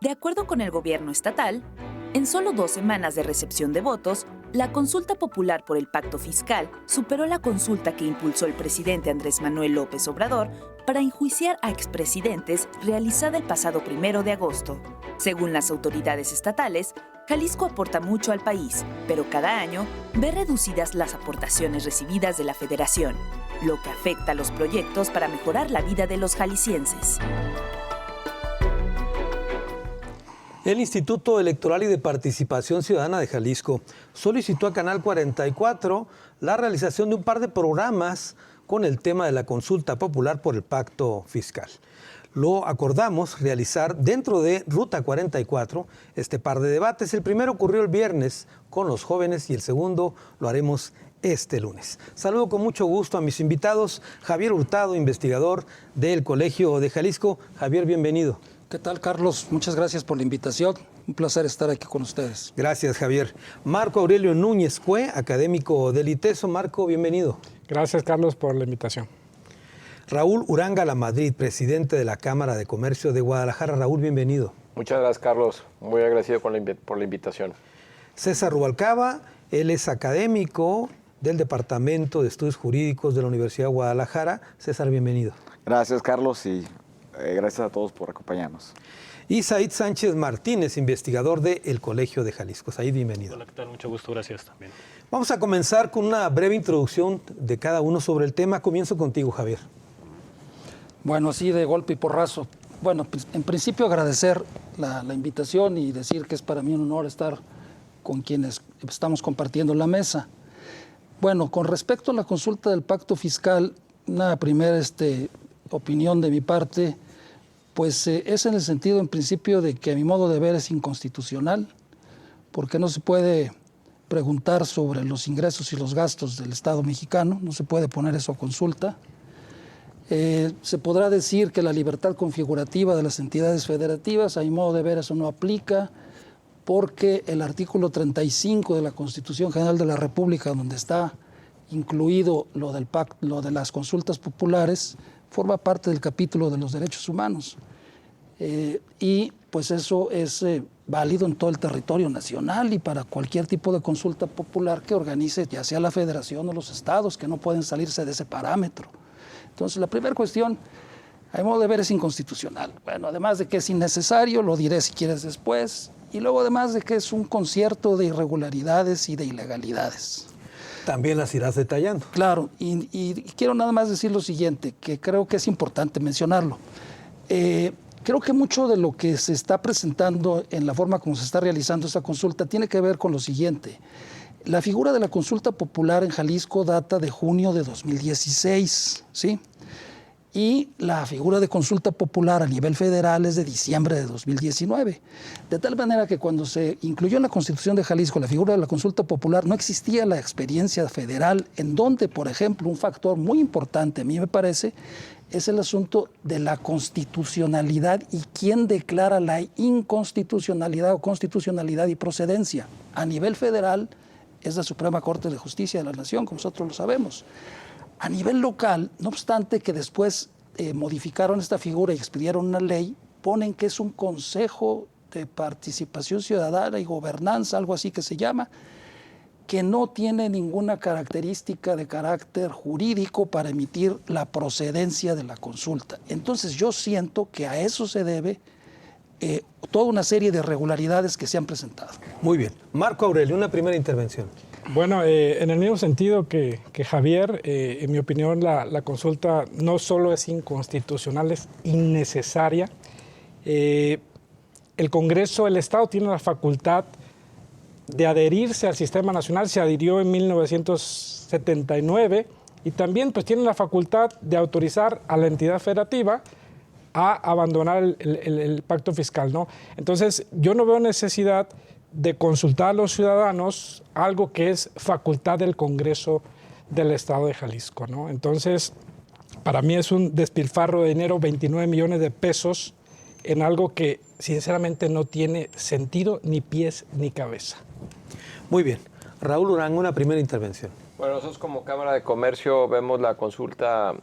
De acuerdo con el gobierno estatal, en solo 2 semanas de recepción de votos, la consulta popular por el pacto fiscal superó la consulta que impulsó el presidente Andrés Manuel López Obrador para enjuiciar a expresidentes realizada el pasado 1 de agosto. Según las autoridades estatales, Jalisco aporta mucho al país, pero cada año ve reducidas las aportaciones recibidas de la Federación, lo que afecta a los proyectos para mejorar la vida de los jaliscienses. El Instituto Electoral y de Participación Ciudadana de Jalisco solicitó a Canal 44 la realización de un par de programas con el tema de la consulta popular por el pacto fiscal. Lo acordamos realizar dentro de Ruta 44 este par de debates. El primero ocurrió el viernes con los jóvenes y el segundo lo haremos este lunes. Saludo con mucho gusto a mis invitados. Javier Hurtado, investigador del Colegio de Jalisco. Javier, bienvenido. ¿Qué tal, Carlos? Muchas gracias por la invitación. Un placer estar aquí con ustedes. Gracias, Javier. Marco Aurelio Núñez Cue, académico del ITESO. Marco, bienvenido. Gracias, Carlos, por la invitación. Raúl Uranga Lamadrid, presidente de la Cámara de Comercio de Guadalajara. Raúl, bienvenido. Muchas gracias, Carlos. Muy agradecido por la invitación. César Rubalcaba, él es académico del Departamento de Estudios Jurídicos de la Universidad de Guadalajara. César, bienvenido. Gracias, Carlos, y gracias a todos por acompañarnos. Y Said Sánchez Martínez, investigador del Colegio de Jalisco. Said, bienvenido. Hola, ¿qué tal? Mucho gusto, gracias también. Vamos a comenzar con una breve introducción de cada uno sobre el tema. Comienzo contigo, Javier. Bueno, así de golpe y porrazo. Bueno, en principio agradecer la invitación y decir que es para mí un honor estar con quienes estamos compartiendo la mesa. Bueno, con respecto a la consulta del pacto fiscal, una primera opinión de mi parte, pues es en el sentido, en principio, de que a mi modo de ver es inconstitucional, porque no se puede preguntar sobre los ingresos y los gastos del Estado mexicano, no se puede poner eso a consulta. Se podrá decir que la libertad configurativa de las entidades federativas, a mi modo de ver, eso no aplica, porque el artículo 35 de la Constitución General de la República, donde está incluido lo de las consultas populares, forma parte del capítulo de los derechos humanos. Y pues eso es válido en todo el territorio nacional y para cualquier tipo de consulta popular que organice, ya sea la federación o los estados, que no pueden salirse de ese parámetro. Entonces, la primera cuestión, a mi modo de ver, es inconstitucional. Bueno, además de que es innecesario, lo diré si quieres después, y luego además de que es un concierto de irregularidades y de ilegalidades. También las irás detallando. Claro, y quiero nada más decir lo siguiente, que creo que es importante mencionarlo. Creo que mucho de lo que se está presentando en la forma como se está realizando esta consulta tiene que ver con lo siguiente. La figura de la consulta popular en Jalisco data de junio de 2016, ¿sí? Y la figura de consulta popular a nivel federal es de diciembre de 2019. De tal manera que cuando se incluyó en la Constitución de Jalisco la figura de la consulta popular, no existía la experiencia federal en donde, por ejemplo, un factor muy importante, a mí me parece, es el asunto de la constitucionalidad y quién declara la inconstitucionalidad o constitucionalidad y procedencia. A nivel federal es la Suprema Corte de Justicia de la Nación, como nosotros lo sabemos. A nivel local, no obstante que después modificaron esta figura y expidieron una ley, ponen que es un Consejo de Participación Ciudadana y Gobernanza, algo así que se llama, que no tiene ninguna característica de carácter jurídico para emitir la procedencia de la consulta. Entonces yo siento que a eso se debe toda una serie de irregularidades que se han presentado. Muy bien. Marco Aurelio, una primera intervención. Bueno, en el mismo sentido que Javier, en mi opinión, la consulta no solo es inconstitucional, es innecesaria. El Congreso del Estado tiene la facultad de adherirse al sistema nacional, se adhirió en 1979 y también pues tiene la facultad de autorizar a la entidad federativa a abandonar el pacto fiscal, ¿no? Entonces, yo no veo necesidad de consultar a los ciudadanos algo que es facultad del Congreso del Estado de Jalisco, ¿no? Entonces, para mí es un despilfarro de dinero, 29 millones de pesos, en algo que sinceramente no tiene sentido, ni pies ni cabeza. Muy bien. Raúl Uranga, una primera intervención. Bueno, nosotros como Cámara de Comercio vemos la consulta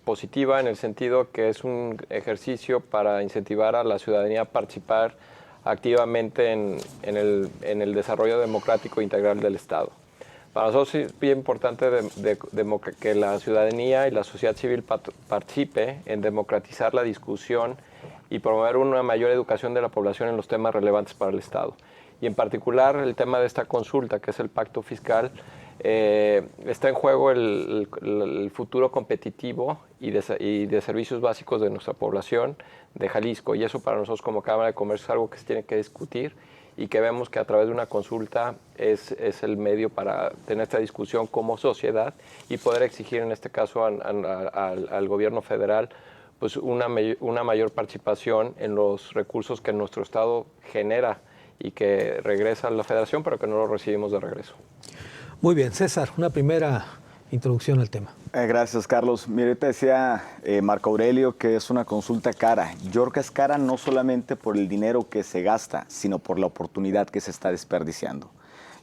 positiva en el sentido que es un ejercicio para incentivar a la ciudadanía a participar activamente en el desarrollo democrático integral del Estado. Para nosotros es bien importante que la ciudadanía y la sociedad civil participe en democratizar la discusión y promover una mayor educación de la población en los temas relevantes para el Estado. Y en particular el tema de esta consulta, que es el pacto fiscal, está en juego el futuro competitivo y de servicios básicos de nuestra población de Jalisco. Y eso para nosotros como Cámara de Comercio es algo que se tiene que discutir y que vemos que a través de una consulta es el medio para tener esta discusión como sociedad y poder exigir en este caso al gobierno federal pues una mayor participación en los recursos que nuestro Estado genera y que regresa a la Federación, pero que no lo recibimos de regreso. Muy bien, César, una primera introducción al tema. Gracias, Carlos. Mire, ahorita decía Marco Aurelio que es una consulta cara. Yo creo que es cara no solamente por el dinero que se gasta, sino por la oportunidad que se está desperdiciando.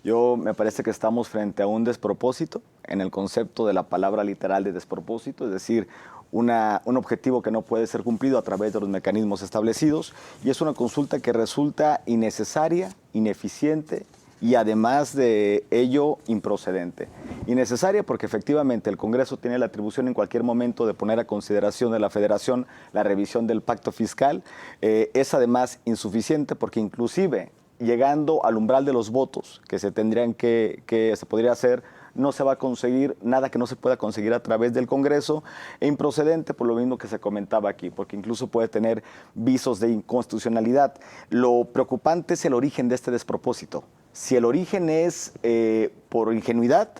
Me parece que estamos frente a un despropósito en el concepto de la palabra literal de despropósito, es decir, un objetivo que no puede ser cumplido a través de los mecanismos establecidos, y es una consulta que resulta innecesaria, ineficiente y además de ello improcedente. Innecesaria porque efectivamente el Congreso tiene la atribución en cualquier momento de poner a consideración de la Federación la revisión del pacto fiscal. Es además insuficiente porque inclusive llegando al umbral de los votos que se tendrían que se podría hacer, no se va a conseguir nada que no se pueda conseguir a través del Congreso, e improcedente por lo mismo que se comentaba aquí, porque incluso puede tener visos de inconstitucionalidad. Lo preocupante es el origen de este despropósito. Si el origen es por ingenuidad,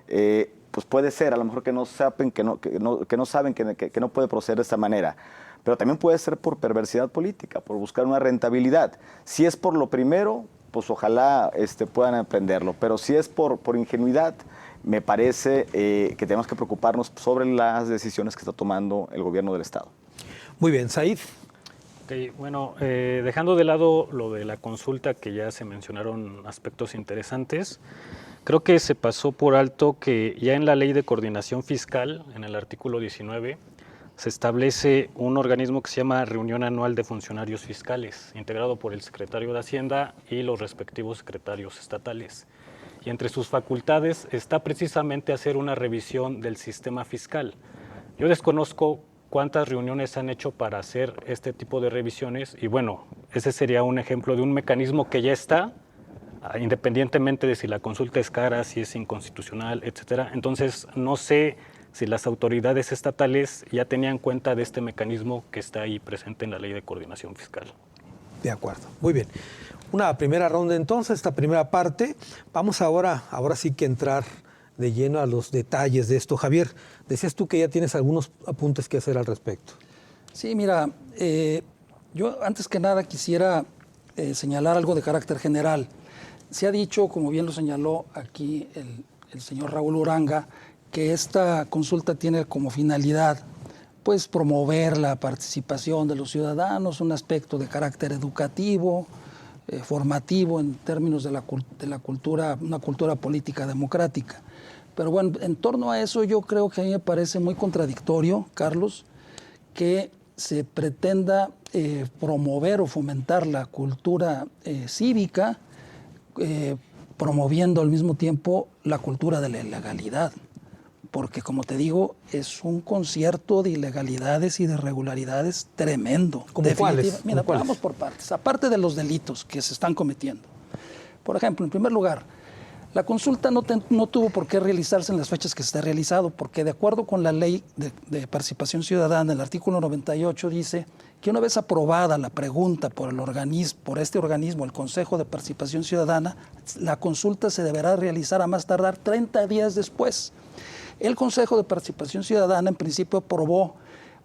pues puede ser, a lo mejor que no saben que no puede proceder de esta manera. Pero también puede ser por perversidad política, por buscar una rentabilidad. Si es por lo primero, pues ojalá puedan aprenderlo. Pero si es por ingenuidad, me parece que tenemos que preocuparnos sobre las decisiones que está tomando el gobierno del Estado. Muy bien, Said. Okay, bueno, dejando de lado lo de la consulta, que ya se mencionaron aspectos interesantes, creo que se pasó por alto que ya en la Ley de Coordinación Fiscal, en el artículo 19, se establece un organismo que se llama Reunión Anual de Funcionarios Fiscales, integrado por el secretario de Hacienda y los respectivos secretarios estatales. Y entre sus facultades está precisamente hacer una revisión del sistema fiscal. Yo desconozco cuántas reuniones han hecho para hacer este tipo de revisiones y bueno, ese sería un ejemplo de un mecanismo que ya está, independientemente de si la consulta es cara, si es inconstitucional, etcétera. Entonces, no sé si las autoridades estatales ya tenían cuenta de este mecanismo que está ahí presente en la Ley de Coordinación Fiscal. De acuerdo, muy bien. Una primera ronda entonces, esta primera parte. Vamos ahora sí que entrar de lleno a los detalles de esto. Javier, decías tú que ya tienes algunos apuntes que hacer al respecto. Sí, mira, yo antes que nada quisiera señalar algo de carácter general. Se ha dicho, como bien lo señaló aquí el señor Raúl Uranga, que esta consulta tiene como finalidad pues promover la participación de los ciudadanos, un aspecto de carácter educativo, formativo en términos de la cultura, una cultura política democrática. Pero bueno, en torno a eso yo creo que a mí me parece muy contradictorio, Carlos, que se pretenda promover o fomentar la cultura cívica, promoviendo al mismo tiempo la cultura de la ilegalidad. Porque, como te digo, es un concierto de ilegalidades y de irregularidades tremendo. ¿Cómo cuáles? Mira, ¿Cómo vamos por partes. Aparte de los delitos que se están cometiendo. Por ejemplo, en primer lugar, la consulta no tuvo por qué realizarse en las fechas que se está realizado, porque de acuerdo con la Ley de Participación Ciudadana, el artículo 98 dice que una vez aprobada la pregunta por este organismo, el Consejo de Participación Ciudadana, la consulta se deberá realizar a más tardar 30 días después. El Consejo de Participación Ciudadana en principio aprobó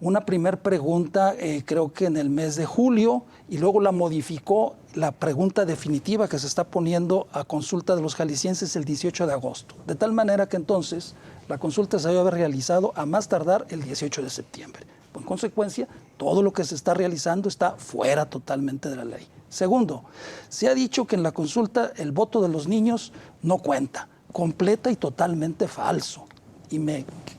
una primer pregunta, creo que en el mes de julio, y luego la modificó la pregunta definitiva que se está poniendo a consulta de los jaliscienses el 18 de agosto. De tal manera que entonces la consulta se debe haber realizado a más tardar el 18 de septiembre. En consecuencia, todo lo que se está realizando está fuera totalmente de la ley. Segundo, se ha dicho que en la consulta el voto de los niños no cuenta, completa y totalmente falso.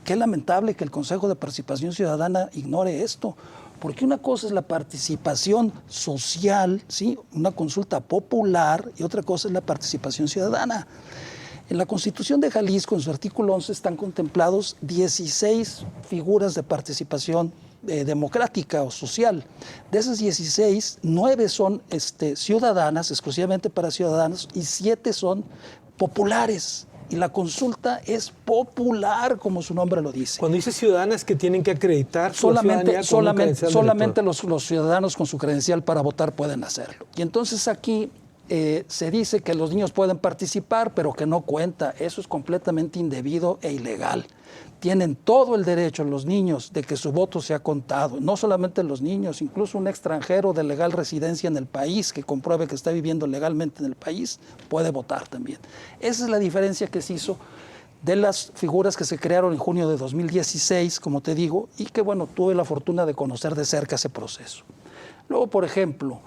qué lamentable que el Consejo de Participación Ciudadana ignore esto, porque una cosa es la participación social, ¿sí? Una consulta popular, y otra cosa es la participación ciudadana. En la Constitución de Jalisco, en su artículo 11, están contemplados 16 figuras de participación democrática o social. De esas 16, 9 son ciudadanas, exclusivamente para ciudadanos, y 7 son populares. Y la consulta es popular, como su nombre lo dice. Cuando dice ciudadanas que tienen que acreditar solamente los ciudadanos con su credencial para votar pueden hacerlo. Y entonces aquí se dice que los niños pueden participar, pero que no cuenta. Eso es completamente indebido e ilegal. Tienen todo el derecho los niños de que su voto sea contado. No solamente los niños, incluso un extranjero de legal residencia en el país que compruebe que está viviendo legalmente en el país puede votar también. Esa es la diferencia que se hizo de las figuras que se crearon en junio de 2016, como te digo, y que, bueno, tuve la fortuna de conocer de cerca ese proceso. Luego, por ejemplo,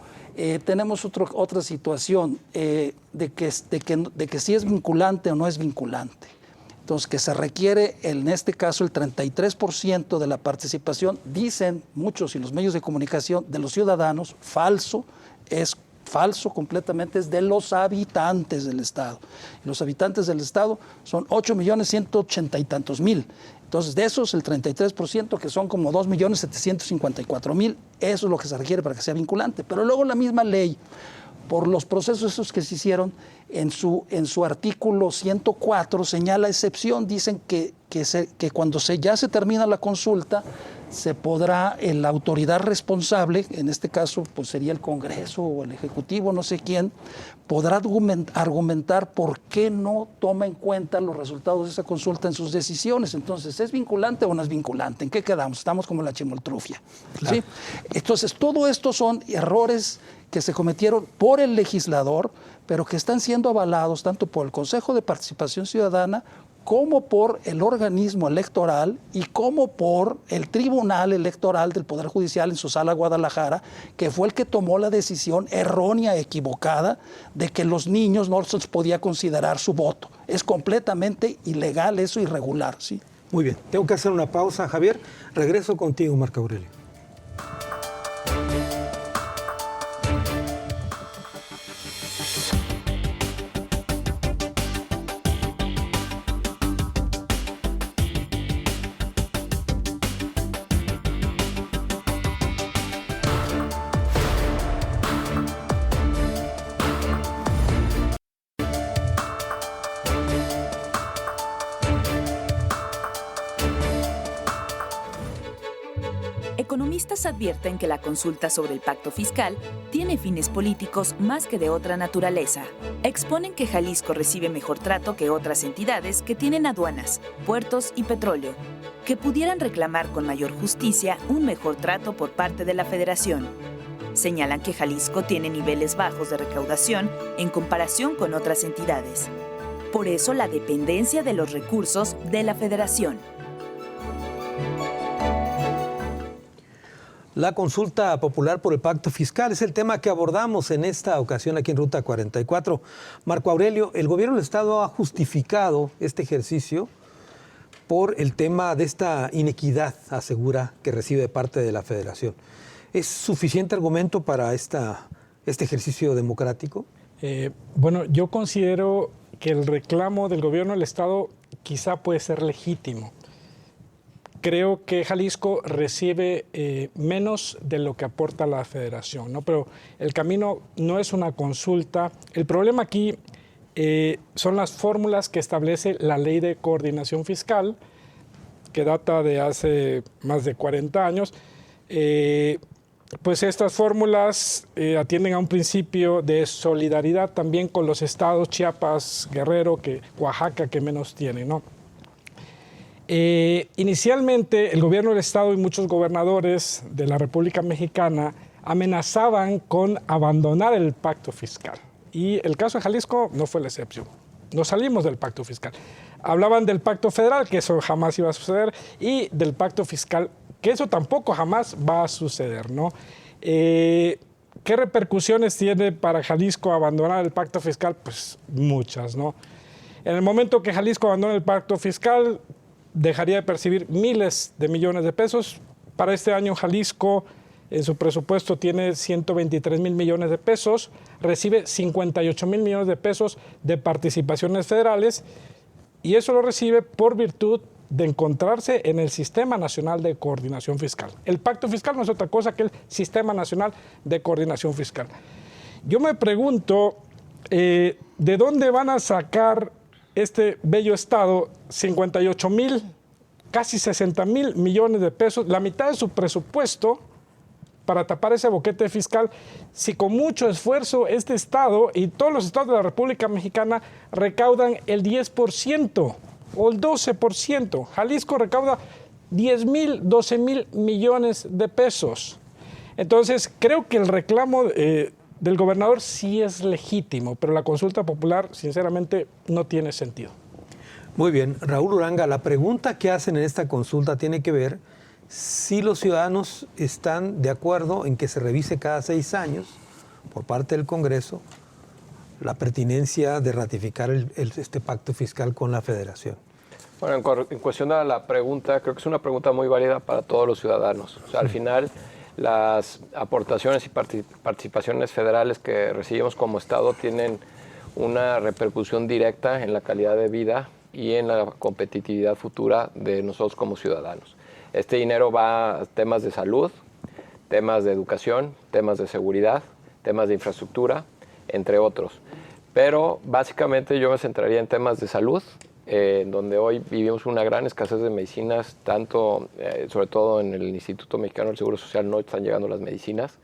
tenemos otra situación de que si es vinculante o no es vinculante. Entonces, que se requiere, en este caso, el 33% de la participación, dicen muchos y los medios de comunicación, de los ciudadanos, falso, es falso completamente, es de los habitantes del Estado. Los habitantes del Estado son 8.180.000 y tantos. Entonces, de esos, el 33%, que son como 2.754.000, eso es lo que se requiere para que sea vinculante. Pero luego la misma ley, por los procesos esos que se hicieron, en su artículo 104 señala excepción. Dicen que cuando ya se termina la consulta, se podrá, la autoridad responsable, en este caso pues sería el Congreso o el Ejecutivo, no sé quién, podrá argumentar por qué no toma en cuenta los resultados de esa consulta en sus decisiones. Entonces, ¿es vinculante o no es vinculante? ¿En qué quedamos? Estamos como la chimoltrufia. Claro. ¿Sí? Entonces, todo esto son errores que se cometieron por el legislador, pero que están siendo avalados tanto por el Consejo de Participación Ciudadana como por el organismo electoral y como por el Tribunal Electoral del Poder Judicial en su sala Guadalajara, que fue el que tomó la decisión errónea, equivocada, de que los niños no se les podía considerar su voto. Es completamente ilegal eso, irregular, ¿sí? Muy bien, tengo que hacer una pausa, Javier. Regreso contigo, Marco Aurelio. Economistas advierten que la consulta sobre el pacto fiscal tiene fines políticos más que de otra naturaleza. Exponen que Jalisco recibe mejor trato que otras entidades que tienen aduanas, puertos y petróleo, que pudieran reclamar con mayor justicia un mejor trato por parte de la Federación. Señalan que Jalisco tiene niveles bajos de recaudación en comparación con otras entidades. Por eso la dependencia de los recursos de la Federación. La consulta popular por el pacto fiscal es el tema que abordamos en esta ocasión aquí en Ruta 44. Marco Aurelio, el gobierno del Estado ha justificado este ejercicio por el tema de esta inequidad, asegura, que recibe de parte de la Federación. ¿Es suficiente argumento para este ejercicio democrático? Bueno, yo considero que el reclamo del gobierno del Estado quizá puede ser legítimo. Creo que Jalisco recibe menos de lo que aporta la Federación, ¿no? Pero el camino no es una consulta. El problema aquí son las fórmulas que establece la Ley de Coordinación Fiscal, que data de hace más de 40 años. Pues estas fórmulas atienden a un principio de solidaridad también con los estados Chiapas, Guerrero, Oaxaca, que menos tienen, ¿no? Inicialmente, el gobierno del Estado y muchos gobernadores de la República Mexicana amenazaban con abandonar el pacto fiscal. Y el caso de Jalisco no fue la excepción. Nos salimos del pacto fiscal. Hablaban del pacto federal, que eso jamás iba a suceder, y del pacto fiscal, que eso tampoco jamás va a suceder, ¿no? ¿Qué repercusiones tiene para Jalisco abandonar el pacto fiscal? Pues muchas, ¿no? En el momento que Jalisco abandona el pacto fiscal, dejaría de percibir miles de millones de pesos. Para este año Jalisco en su presupuesto tiene 123 mil millones de pesos, recibe 58 mil millones de pesos de participaciones federales y eso lo recibe por virtud de encontrarse en el Sistema Nacional de Coordinación Fiscal. El pacto fiscal no es otra cosa que el Sistema Nacional de Coordinación Fiscal. Yo me pregunto, ¿de dónde van a sacar este bello Estado 58 mil, casi 60 mil millones de pesos, la mitad de su presupuesto, para tapar ese boquete fiscal, si con mucho esfuerzo este Estado y todos los estados de la República Mexicana recaudan el 10% o el 12%? Jalisco recauda 10 mil, 12 mil millones de pesos. Entonces, creo que el reclamo del gobernador sí es legítimo, pero la consulta popular, sinceramente, no tiene sentido. Muy bien, Raúl Uranga, la pregunta que hacen en esta consulta tiene que ver si los ciudadanos están de acuerdo en que se revise cada 6 años por parte del Congreso la pertinencia de ratificar este pacto fiscal con la Federación. Bueno, en cuestión de la pregunta, creo que es una pregunta muy válida para todos los ciudadanos. O sea, al final, las aportaciones y participaciones federales que recibimos como Estado tienen una repercusión directa en la calidad de vida y en la competitividad futura de nosotros como ciudadanos. Este dinero va a temas de salud, temas de educación, temas de seguridad, temas de infraestructura, entre otros. Pero básicamente yo me centraría en temas de salud, donde hoy vivimos una gran escasez de medicinas, tanto, sobre todo en el Instituto Mexicano del Seguro Social no están llegando las medicinas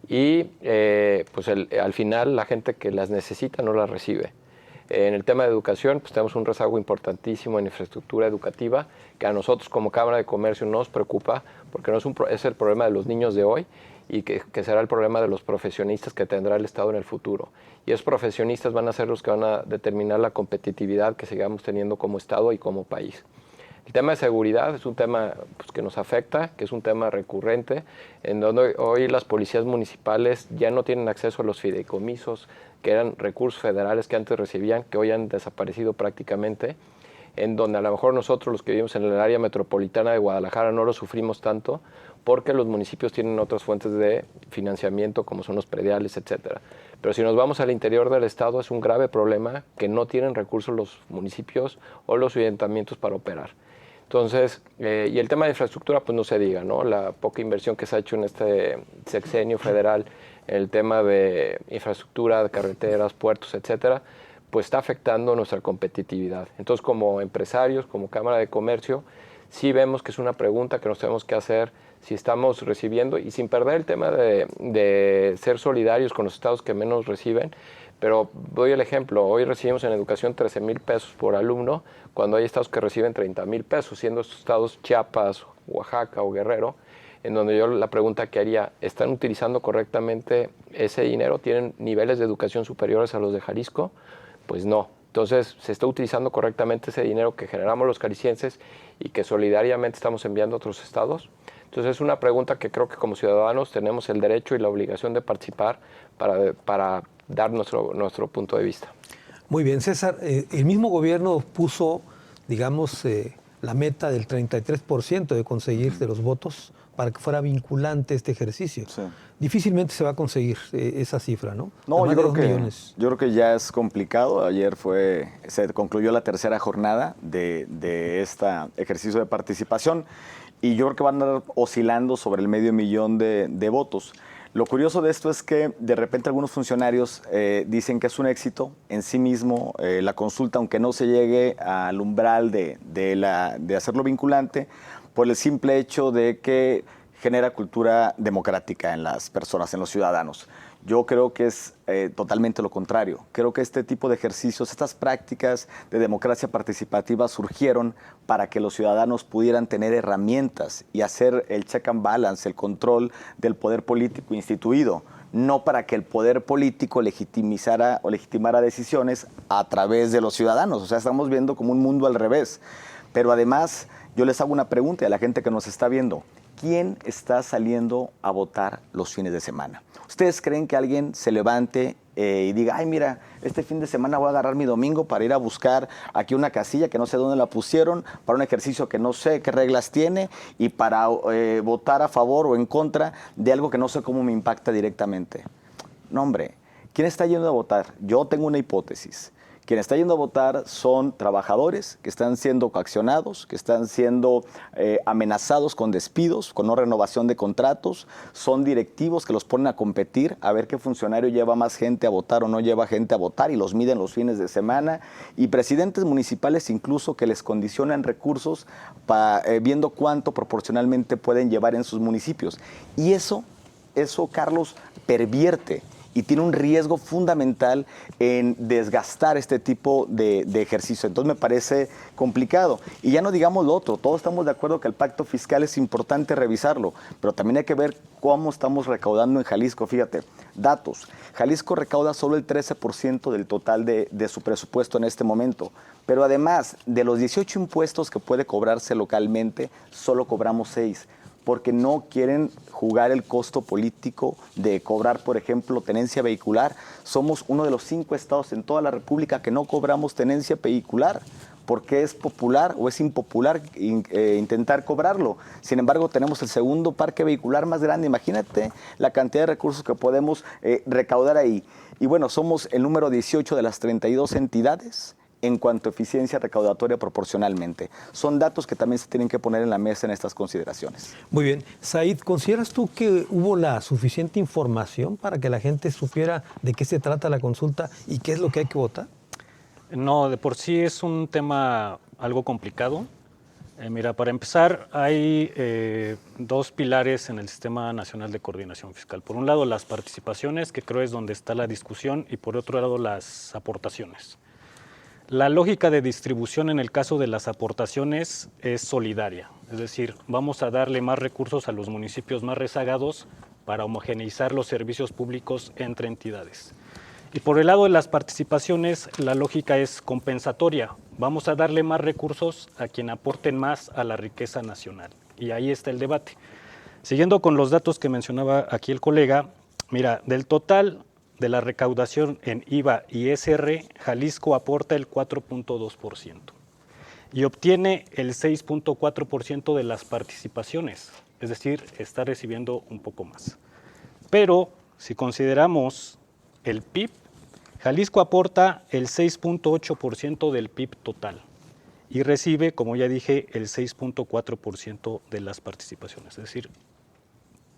y pues al final la gente que las necesita no las recibe. En el tema de educación, pues tenemos un rezago importantísimo en infraestructura educativa que a nosotros como Cámara de Comercio nos preocupa porque no es el problema de los niños de hoy y que será el problema de los profesionistas que tendrá el Estado en el futuro. Y esos profesionistas van a ser los que van a determinar la competitividad que sigamos teniendo como Estado y como país. El tema de seguridad es un tema pues, que nos afecta, que es un tema recurrente, en donde hoy las policías municipales ya no tienen acceso a los fideicomisos, que eran recursos federales que antes recibían, que hoy han desaparecido prácticamente, en donde a lo mejor nosotros los que vivimos en el área metropolitana de Guadalajara no lo sufrimos tanto, porque los municipios tienen otras fuentes de financiamiento, como son los prediales, etcétera. Pero si nos vamos al interior del Estado, es un grave problema que no tienen recursos los municipios o los ayuntamientos para operar. Entonces, y el tema de infraestructura, pues no se diga, ¿no? La poca inversión que se ha hecho en este sexenio federal en el tema de infraestructura, de carreteras, puertos, etcétera, pues está afectando nuestra competitividad. Entonces, como empresarios, como Cámara de Comercio, sí vemos que es una pregunta que nos tenemos que hacer si estamos recibiendo, y sin perder el tema de ser solidarios con los estados que menos reciben, pero doy el ejemplo, hoy recibimos en educación 13 mil pesos por alumno, cuando hay estados que reciben 30 mil pesos, siendo estos estados Chiapas, Oaxaca o Guerrero, en donde yo la pregunta que haría, ¿están utilizando correctamente ese dinero? ¿Tienen niveles de educación superiores a los de Jalisco? Pues no. Entonces, ¿se está utilizando correctamente ese dinero que generamos los jaliscienses y que solidariamente estamos enviando a otros estados? Entonces, es una pregunta que creo que como ciudadanos tenemos el derecho y la obligación de participar para dar nuestro punto de vista. Muy bien, César. El mismo gobierno puso, digamos, la meta del 33% de conseguir de los votos para que fuera vinculante este ejercicio. Sí. Difícilmente se va a conseguir esa cifra, ¿no? No, yo creo que ya es complicado. Ayer se concluyó la tercera jornada de este ejercicio de participación y yo creo que van a andar oscilando sobre el 500,000 de votos. Lo curioso de esto es que de repente algunos funcionarios dicen que es un éxito en sí mismo la consulta, aunque no se llegue al umbral de hacerlo vinculante, por el simple hecho de que genera cultura democrática en las personas, en los ciudadanos. Yo creo que es totalmente lo contrario. Creo que este tipo de ejercicios, estas prácticas de democracia participativa surgieron para que los ciudadanos pudieran tener herramientas y hacer el check and balance, el control del poder político instituido, no para que el poder político legitimara decisiones a través de los ciudadanos. O sea, estamos viendo como un mundo al revés. Pero además, yo les hago una pregunta a la gente que nos está viendo. ¿Quién está saliendo a votar los fines de semana? ¿Ustedes creen que alguien se levante y diga, ay, mira, este fin de semana voy a agarrar mi domingo para ir a buscar aquí una casilla que no sé dónde la pusieron, para un ejercicio que no sé qué reglas tiene y para votar a favor o en contra de algo que no sé cómo me impacta directamente. No, hombre, ¿quién está yendo a votar? Yo tengo una hipótesis. Quien está yendo a votar son trabajadores que están siendo coaccionados, que están siendo amenazados con despidos, con no renovación de contratos, son directivos que los ponen a competir, a ver qué funcionario lleva más gente a votar o no lleva gente a votar y los miden los fines de semana, y presidentes municipales incluso que les condicionan recursos viendo cuánto proporcionalmente pueden llevar en sus municipios. Y eso, Carlos, pervierte y tiene un riesgo fundamental en desgastar este tipo de ejercicio. Entonces me parece complicado. Y ya no digamos lo otro, todos estamos de acuerdo que el pacto fiscal es importante revisarlo, pero también hay que ver cómo estamos recaudando en Jalisco. Fíjate, datos. Jalisco recauda solo el 13% del total de su presupuesto en este momento. Pero además, de los 18 impuestos que puede cobrarse localmente, solo cobramos 6. Porque no quieren jugar el costo político de cobrar, por ejemplo, tenencia vehicular. Somos uno de los 5 estados en toda la República que no cobramos tenencia vehicular, porque es popular o es impopular intentar cobrarlo. Sin embargo, tenemos el segundo parque vehicular más grande. Imagínate la cantidad de recursos que podemos recaudar ahí. Y bueno, somos el número 18 de las 32 entidades en cuanto a eficiencia recaudatoria proporcionalmente. Son datos que también se tienen que poner en la mesa en estas consideraciones. Muy bien. Said, ¿consideras tú que hubo la suficiente información para que la gente supiera de qué se trata la consulta y qué es lo que hay que votar? No, de por sí es un tema algo complicado. Mira, para empezar, hay 2 pilares en el Sistema Nacional de Coordinación Fiscal. Por un lado, las participaciones, que creo es donde está la discusión, y por otro lado, las aportaciones. La lógica de distribución en el caso de las aportaciones es solidaria, es decir, vamos a darle más recursos a los municipios más rezagados para homogeneizar los servicios públicos entre entidades. Y por el lado de las participaciones, la lógica es compensatoria, vamos a darle más recursos a quien aporten más a la riqueza nacional. Y ahí está el debate. Siguiendo con los datos que mencionaba aquí el colega, mira, del total de la recaudación en IVA y SR, Jalisco aporta el 4.2% y obtiene el 6.4% de las participaciones, es decir, está recibiendo un poco más. Pero si consideramos el PIB, Jalisco aporta el 6.8% del PIB total y recibe, como ya dije, el 6.4% de las participaciones, es decir,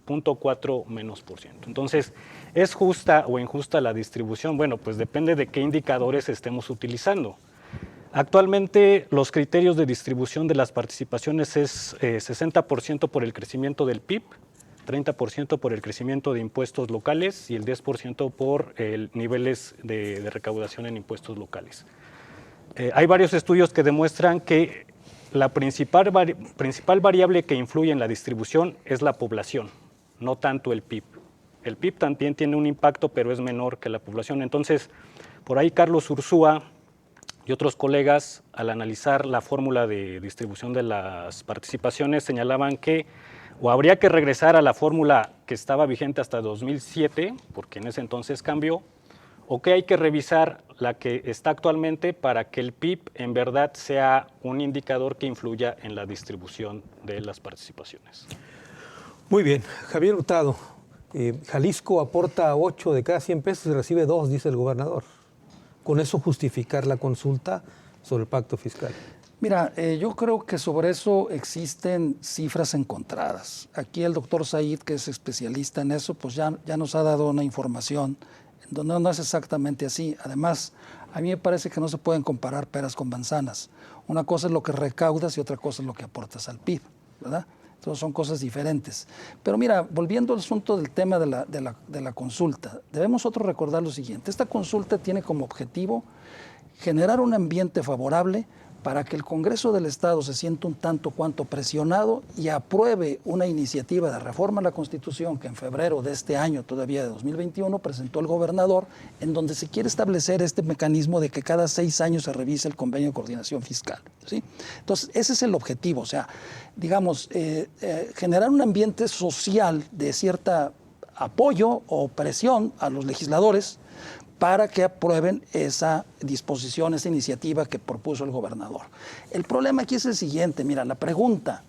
0.4 menos %. Entonces, ¿es justa o injusta la distribución? Bueno, pues depende de qué indicadores estemos utilizando. Actualmente, los criterios de distribución de las participaciones es 60% por el crecimiento del PIB, 30% por el crecimiento de impuestos locales y el 10% por niveles de recaudación en impuestos locales. Hay varios estudios que demuestran que la principal variable que influye en la distribución es la población, no tanto el PIB. El PIB también tiene un impacto, pero es menor que la población. Entonces, por ahí Carlos Ursúa y otros colegas, al analizar la fórmula de distribución de las participaciones, señalaban que o habría que regresar a la fórmula que estaba vigente hasta 2007, porque en ese entonces cambió, o que hay que revisar la que está actualmente para que el PIB en verdad sea un indicador que influya en la distribución de las participaciones. Muy bien. Javier Hurtado, Jalisco aporta 8 de cada 100 pesos y recibe 2, dice el gobernador. ¿Con eso justificar la consulta sobre el pacto fiscal? Mira, yo creo que sobre eso existen cifras encontradas. Aquí el doctor Said, que es especialista en eso, pues ya nos ha dado una información donde no es exactamente así. Además, a mí me parece que no se pueden comparar peras con manzanas. Una cosa es lo que recaudas y otra cosa es lo que aportas al PIB, ¿verdad? Entonces son cosas diferentes. Pero mira, volviendo al asunto del tema de la consulta, debemos nosotros recordar lo siguiente. Esta consulta tiene como objetivo generar un ambiente favorable para que el Congreso del Estado se sienta un tanto cuanto presionado y apruebe una iniciativa de reforma a la Constitución que en febrero de este año, todavía de 2021, presentó el gobernador, en donde se quiere establecer este mecanismo de que cada 6 años se revise el convenio de coordinación fiscal, ¿sí? Entonces, ese es el objetivo, o sea, digamos, generar un ambiente social de cierta apoyo o presión a los legisladores para que aprueben esa disposición, esa iniciativa que propuso el gobernador. El problema aquí es el siguiente, mira, la pregunta,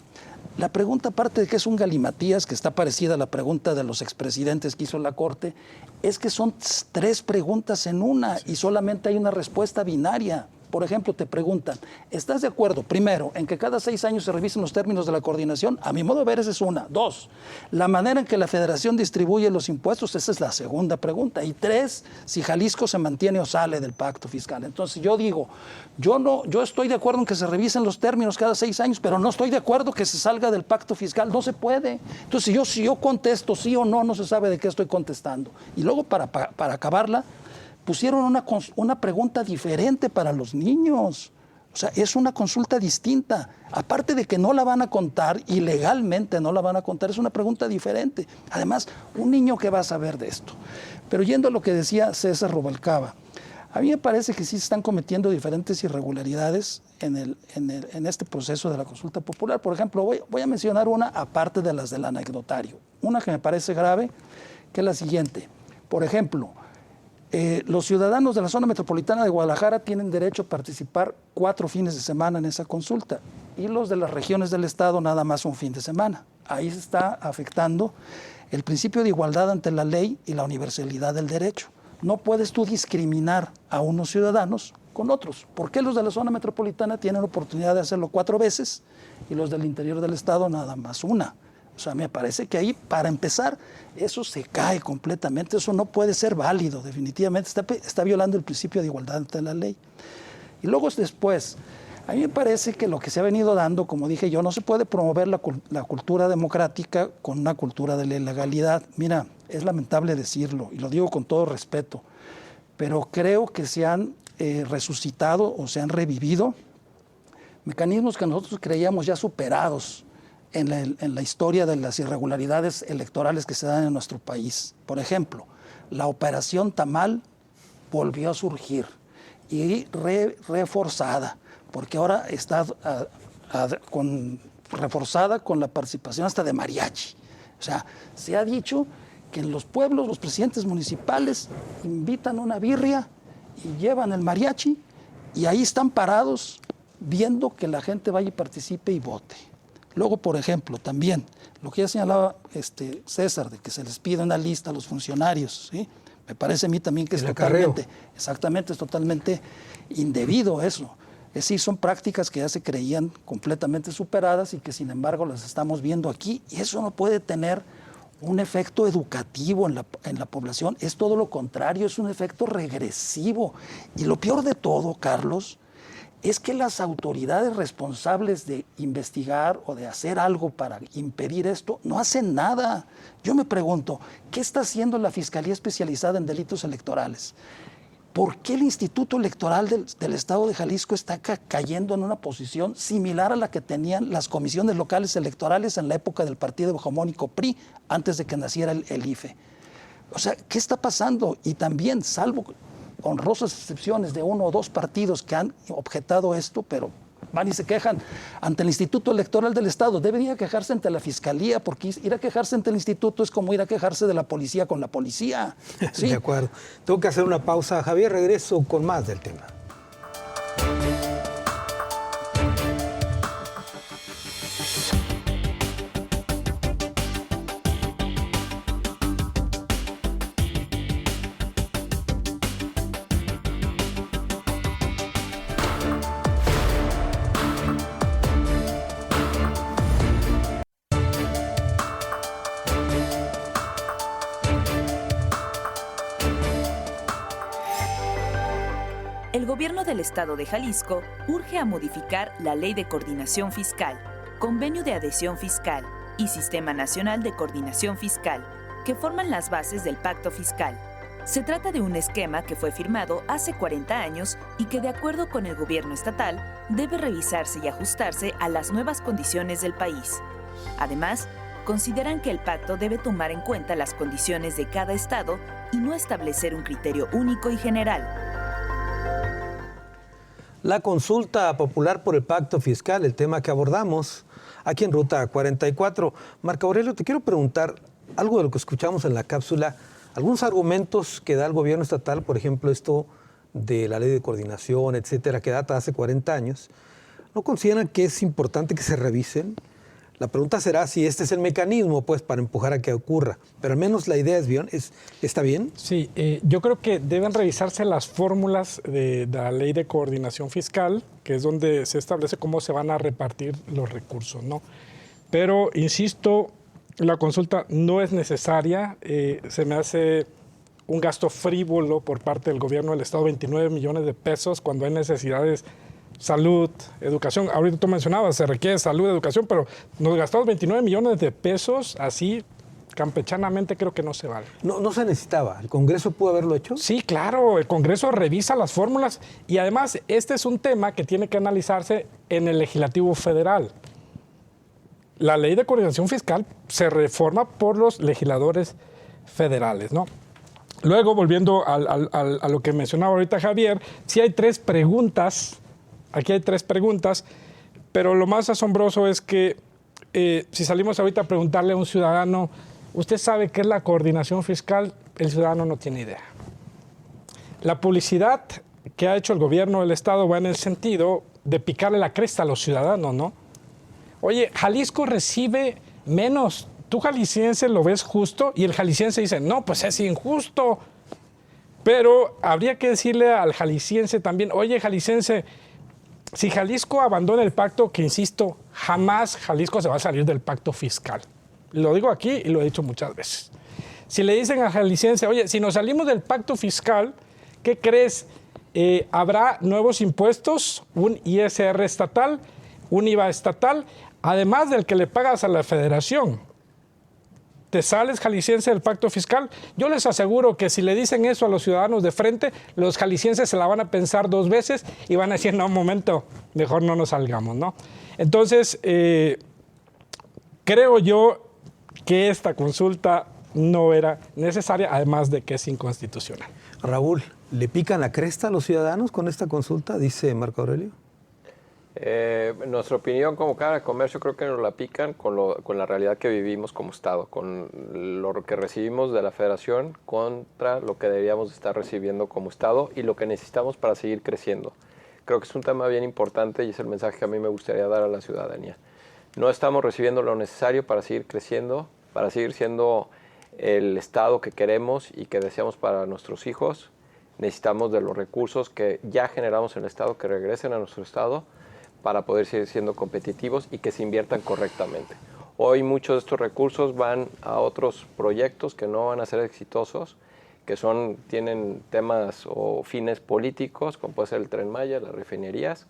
aparte de que es un galimatías, que está parecida a la pregunta de los expresidentes que hizo la Corte, es que son 3 preguntas en una y solamente hay una respuesta binaria. Por ejemplo, te preguntan, ¿estás de acuerdo, primero, en que cada 6 años se revisen los términos de la coordinación? A mi modo de ver, esa es una. 2, la manera en que la federación distribuye los impuestos, esa es la segunda pregunta. Y 3, si Jalisco se mantiene o sale del pacto fiscal. Entonces yo digo, yo estoy de acuerdo en que se revisen los términos cada 6 años, pero no estoy de acuerdo que se salga del pacto fiscal. No se puede. Entonces si yo contesto sí o no, no se sabe de qué estoy contestando. Y luego para acabarla, pusieron una pregunta diferente para los niños. O sea, es una consulta distinta. Aparte de que no la van a contar, y legalmente no la van a contar, es una pregunta diferente. Además, un niño que va a saber de esto. Pero yendo a lo que decía César Rubalcaba, a mí me parece que sí se están cometiendo diferentes irregularidades en este proceso de la consulta popular. Por ejemplo, voy a mencionar una aparte de las del anecdotario. Una que me parece grave, que es la siguiente. Por ejemplo, los ciudadanos de la zona metropolitana de Guadalajara tienen derecho a participar 4 fines de semana en esa consulta y los de las regiones del estado nada más un fin de semana. Ahí se está afectando el principio de igualdad ante la ley y la universalidad del derecho. No puedes tú discriminar a unos ciudadanos con otros. ¿Por qué los de la zona metropolitana tienen la oportunidad de hacerlo 4 veces y los del interior del estado nada más una? O sea, me parece que ahí, para empezar, eso se cae completamente, eso no puede ser válido, definitivamente está violando el principio de igualdad ante la ley. Y luego después, a mí me parece que lo que se ha venido dando, como dije yo, no se puede promover la cultura democrática con una cultura de la ilegalidad. Mira, es lamentable decirlo, y lo digo con todo respeto, pero creo que se han resucitado o se han revivido mecanismos que nosotros creíamos ya superados en la historia de las irregularidades electorales que se dan en nuestro país. Por ejemplo, la Operación Tamal volvió a surgir y reforzada, porque ahora está reforzada con la participación hasta de mariachi. O sea, se ha dicho que en los pueblos los presidentes municipales invitan una birria y llevan el mariachi y ahí están parados viendo que la gente vaya y participe y vote. Luego, por ejemplo, también, lo que ya señalaba César, de que se les pide una lista a los funcionarios, ¿sí? Me parece a mí también que es totalmente indebido eso. Es decir, son prácticas que ya se creían completamente superadas y que sin embargo las estamos viendo aquí, y eso no puede tener un efecto educativo en la población, es todo lo contrario, es un efecto regresivo. Y lo peor de todo, Carlos, es que las autoridades responsables de investigar o de hacer algo para impedir esto no hacen nada. Yo me pregunto, ¿qué está haciendo la Fiscalía Especializada en Delitos Electorales? ¿Por qué el Instituto Electoral del Estado de Jalisco está cayendo en una posición similar a la que tenían las comisiones locales electorales en la época del partido hegemónico PRI, antes de que naciera el IFE? O sea, ¿qué está pasando? Y también, salvo honrosas excepciones de 1 o 2 partidos que han objetado esto, pero van y se quejan ante el Instituto Electoral del Estado. Debería quejarse ante la Fiscalía, porque ir a quejarse ante el Instituto es como ir a quejarse de la policía con la policía. ¿Sí? De acuerdo. Tengo que hacer una pausa, Javier. Regreso con más del tema. El gobierno del estado de Jalisco urge a modificar la Ley de Coordinación Fiscal, Convenio de Adhesión Fiscal y Sistema Nacional de Coordinación Fiscal, que forman las bases del Pacto Fiscal. Se trata de un esquema que fue firmado hace 40 años y que, de acuerdo con el gobierno estatal, debe revisarse y ajustarse a las nuevas condiciones del país. Además, consideran que el pacto debe tomar en cuenta las condiciones de cada estado y no establecer un criterio único y general. La consulta popular por el pacto fiscal, el tema que abordamos aquí en Ruta 44. Marco Aurelio, te quiero preguntar algo de lo que escuchamos en la cápsula Algunos argumentos que da el gobierno estatal, por ejemplo, esto de la ley de coordinación, etcétera, que data hace 40 años, ¿no consideran que es importante que se revisen? La pregunta será si este es el mecanismo, pues, para empujar a que ocurra. Pero al menos la idea ¿está bien? Sí, yo creo que deben revisarse las fórmulas de la ley de coordinación fiscal, que es donde se establece cómo se van a repartir los recursos, ¿no? Pero, insisto, la consulta no es necesaria. Se me hace un gasto frívolo por parte del gobierno del Estado, 29 millones de pesos, cuando hay necesidades, salud, educación. Ahorita tú mencionabas, se requiere salud, educación, pero nos gastamos 29 millones de pesos así, campechanamente, creo que no se vale. No se necesitaba. ¿El Congreso pudo haberlo hecho? Sí, claro, el Congreso revisa las fórmulas y además este es un tema que tiene que analizarse en el Legislativo Federal. La ley de coordinación fiscal se reforma por los legisladores federales, ¿no? Luego, volviendo a lo que mencionaba ahorita Javier, sí hay 3 preguntas. Aquí hay 3 preguntas, pero lo más asombroso es que si salimos ahorita a preguntarle a un ciudadano, ¿usted sabe qué es la coordinación fiscal? El ciudadano no tiene idea. La publicidad que ha hecho el gobierno del Estado va en el sentido de picarle la cresta a los ciudadanos, ¿no? Oye, Jalisco recibe menos. Tú, jalisciense, lo ves justo y el jalisciense dice, no, pues es injusto. Pero habría que decirle al jalisciense también, oye, jalisciense, si Jalisco abandona el pacto, que insisto, jamás Jalisco se va a salir del pacto fiscal. Lo digo aquí y lo he dicho muchas veces. Si le dicen al jalisciense, oye, si nos salimos del pacto fiscal, ¿qué crees? Habrá nuevos impuestos, un ISR estatal, un IVA estatal, además del que le pagas a la federación. ¿Te sales, jalisciense, del pacto fiscal? Yo les aseguro que si le dicen eso a los ciudadanos de frente, los jaliscienses se la van a pensar 2 veces y van a decir, no, un momento, mejor no nos salgamos, ¿no? Entonces, creo yo que esta consulta no era necesaria, además de que es inconstitucional. Raúl, ¿le pican la cresta a los ciudadanos con esta consulta? Dice Marco Aurelio. Nuestra opinión como Cámara de Comercio creo que nos la pican con la realidad que vivimos como Estado, con lo que recibimos de la Federación contra lo que deberíamos estar recibiendo como Estado y lo que necesitamos para seguir creciendo. Creo que es un tema bien importante y es el mensaje que a mí me gustaría dar a la ciudadanía. No estamos recibiendo lo necesario para seguir creciendo, para seguir siendo el Estado que queremos y que deseamos para nuestros hijos. Necesitamos de los recursos que ya generamos en el Estado, que regresen a nuestro Estado, para poder seguir siendo competitivos y que se inviertan correctamente. Hoy muchos de estos recursos van a otros proyectos que no van a ser exitosos, que tienen temas o fines políticos, como puede ser el Tren Maya, las refinerías.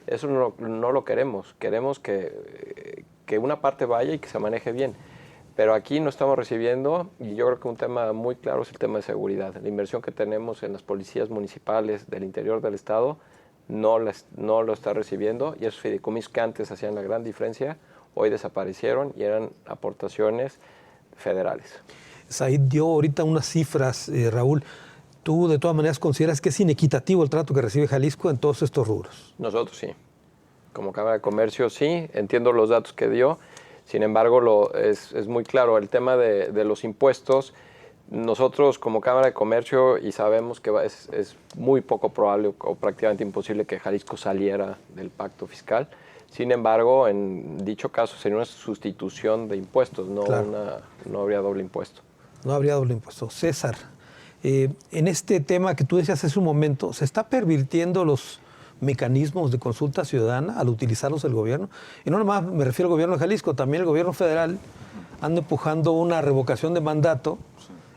Eso no lo queremos. Queremos que una parte vaya y que se maneje bien. Pero aquí no estamos recibiendo, y yo creo que un tema muy claro es el tema de seguridad. La inversión que tenemos en las policías municipales del interior del Estado no lo está recibiendo, y esos fideicomisos que antes hacían la gran diferencia, hoy desaparecieron y eran aportaciones federales. Said dio ahorita unas cifras, Raúl. ¿Tú de todas maneras consideras que es inequitativo el trato que recibe Jalisco en todos estos rubros? Nosotros sí. Como Cámara de Comercio sí, entiendo los datos que dio. Sin embargo, es muy claro el tema de los impuestos. Nosotros como Cámara de Comercio y sabemos que es muy poco probable o prácticamente imposible que Jalisco saliera del pacto fiscal. Sin embargo, en dicho caso sería una sustitución de impuestos, no, claro. No habría doble impuesto. No habría doble impuesto. César, en este tema que tú decías hace un momento, ¿se está pervirtiendo los mecanismos de consulta ciudadana al utilizarlos el gobierno? Y no nomás me refiero al gobierno de Jalisco, también el gobierno federal anda empujando una revocación de mandato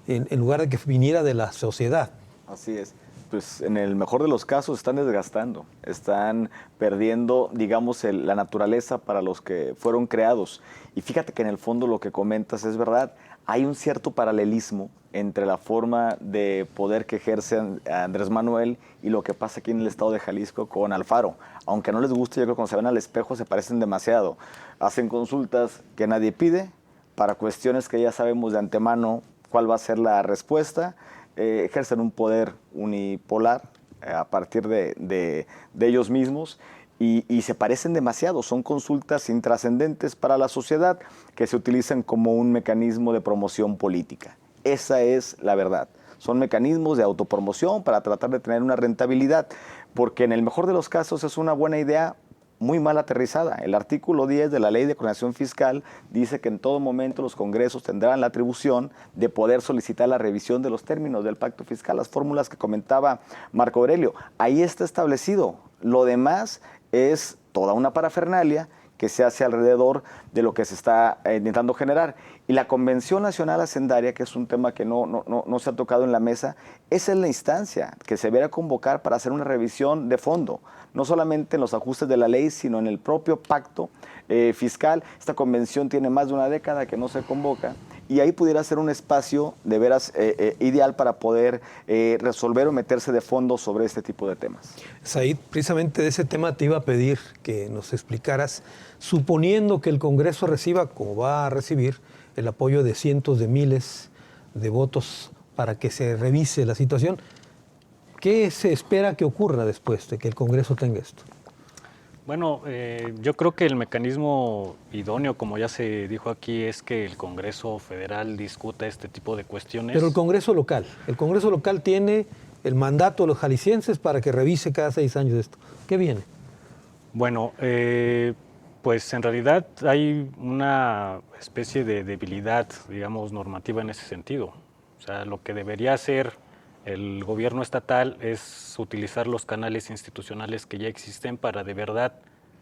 en lugar de que viniera de la sociedad. Así es. Pues en el mejor de los casos están desgastando, están perdiendo, digamos, la naturaleza para los que fueron creados. Y fíjate que en el fondo lo que comentas es verdad. Hay un cierto paralelismo entre la forma de poder que ejerce Andrés Manuel y lo que pasa aquí en el estado de Jalisco con Alfaro. Aunque no les guste, yo creo que cuando se ven al espejo se parecen demasiado. Hacen consultas que nadie pide para cuestiones que ya sabemos de antemano cuál va a ser la respuesta. Ejercen un poder unipolar a partir de ellos mismos y se parecen demasiado. Son consultas intrascendentes para la sociedad que se utilizan como un mecanismo de promoción política. Esa es la verdad. Son mecanismos de autopromoción para tratar de tener una rentabilidad, porque en el mejor de los casos es una buena idea muy mal aterrizada. El artículo 10 de la Ley de Coordinación Fiscal dice que en todo momento los congresos tendrán la atribución de poder solicitar la revisión de los términos del pacto fiscal, las fórmulas que comentaba Marco Aurelio. Ahí está establecido. Lo demás es toda una parafernalia que se hace alrededor de lo que se está intentando generar. Y la Convención Nacional Hacendaria, que es un tema que no se ha tocado en la mesa, esa es la instancia que se deberá convocar para hacer una revisión de fondo, no solamente en los ajustes de la ley, sino en el propio pacto fiscal. Esta convención tiene más de una década que no se convoca, y ahí pudiera ser un espacio de veras ideal para poder resolver o meterse de fondo sobre este tipo de temas. Said, precisamente de ese tema te iba a pedir que nos explicaras, suponiendo que el Congreso reciba, como va a recibir, el apoyo de cientos de miles de votos para que se revise la situación, ¿qué se espera que ocurra después de que el Congreso tenga esto? Bueno, yo creo que el mecanismo idóneo, como ya se dijo aquí, es que el Congreso Federal discuta este tipo de cuestiones. Pero el Congreso local tiene el mandato de los jaliscienses para que revise cada 6 años esto. ¿Qué viene? Bueno, pues en realidad hay una especie de debilidad, digamos, normativa en ese sentido. O sea, lo que debería hacer el gobierno estatal es utilizar los canales institucionales que ya existen para de verdad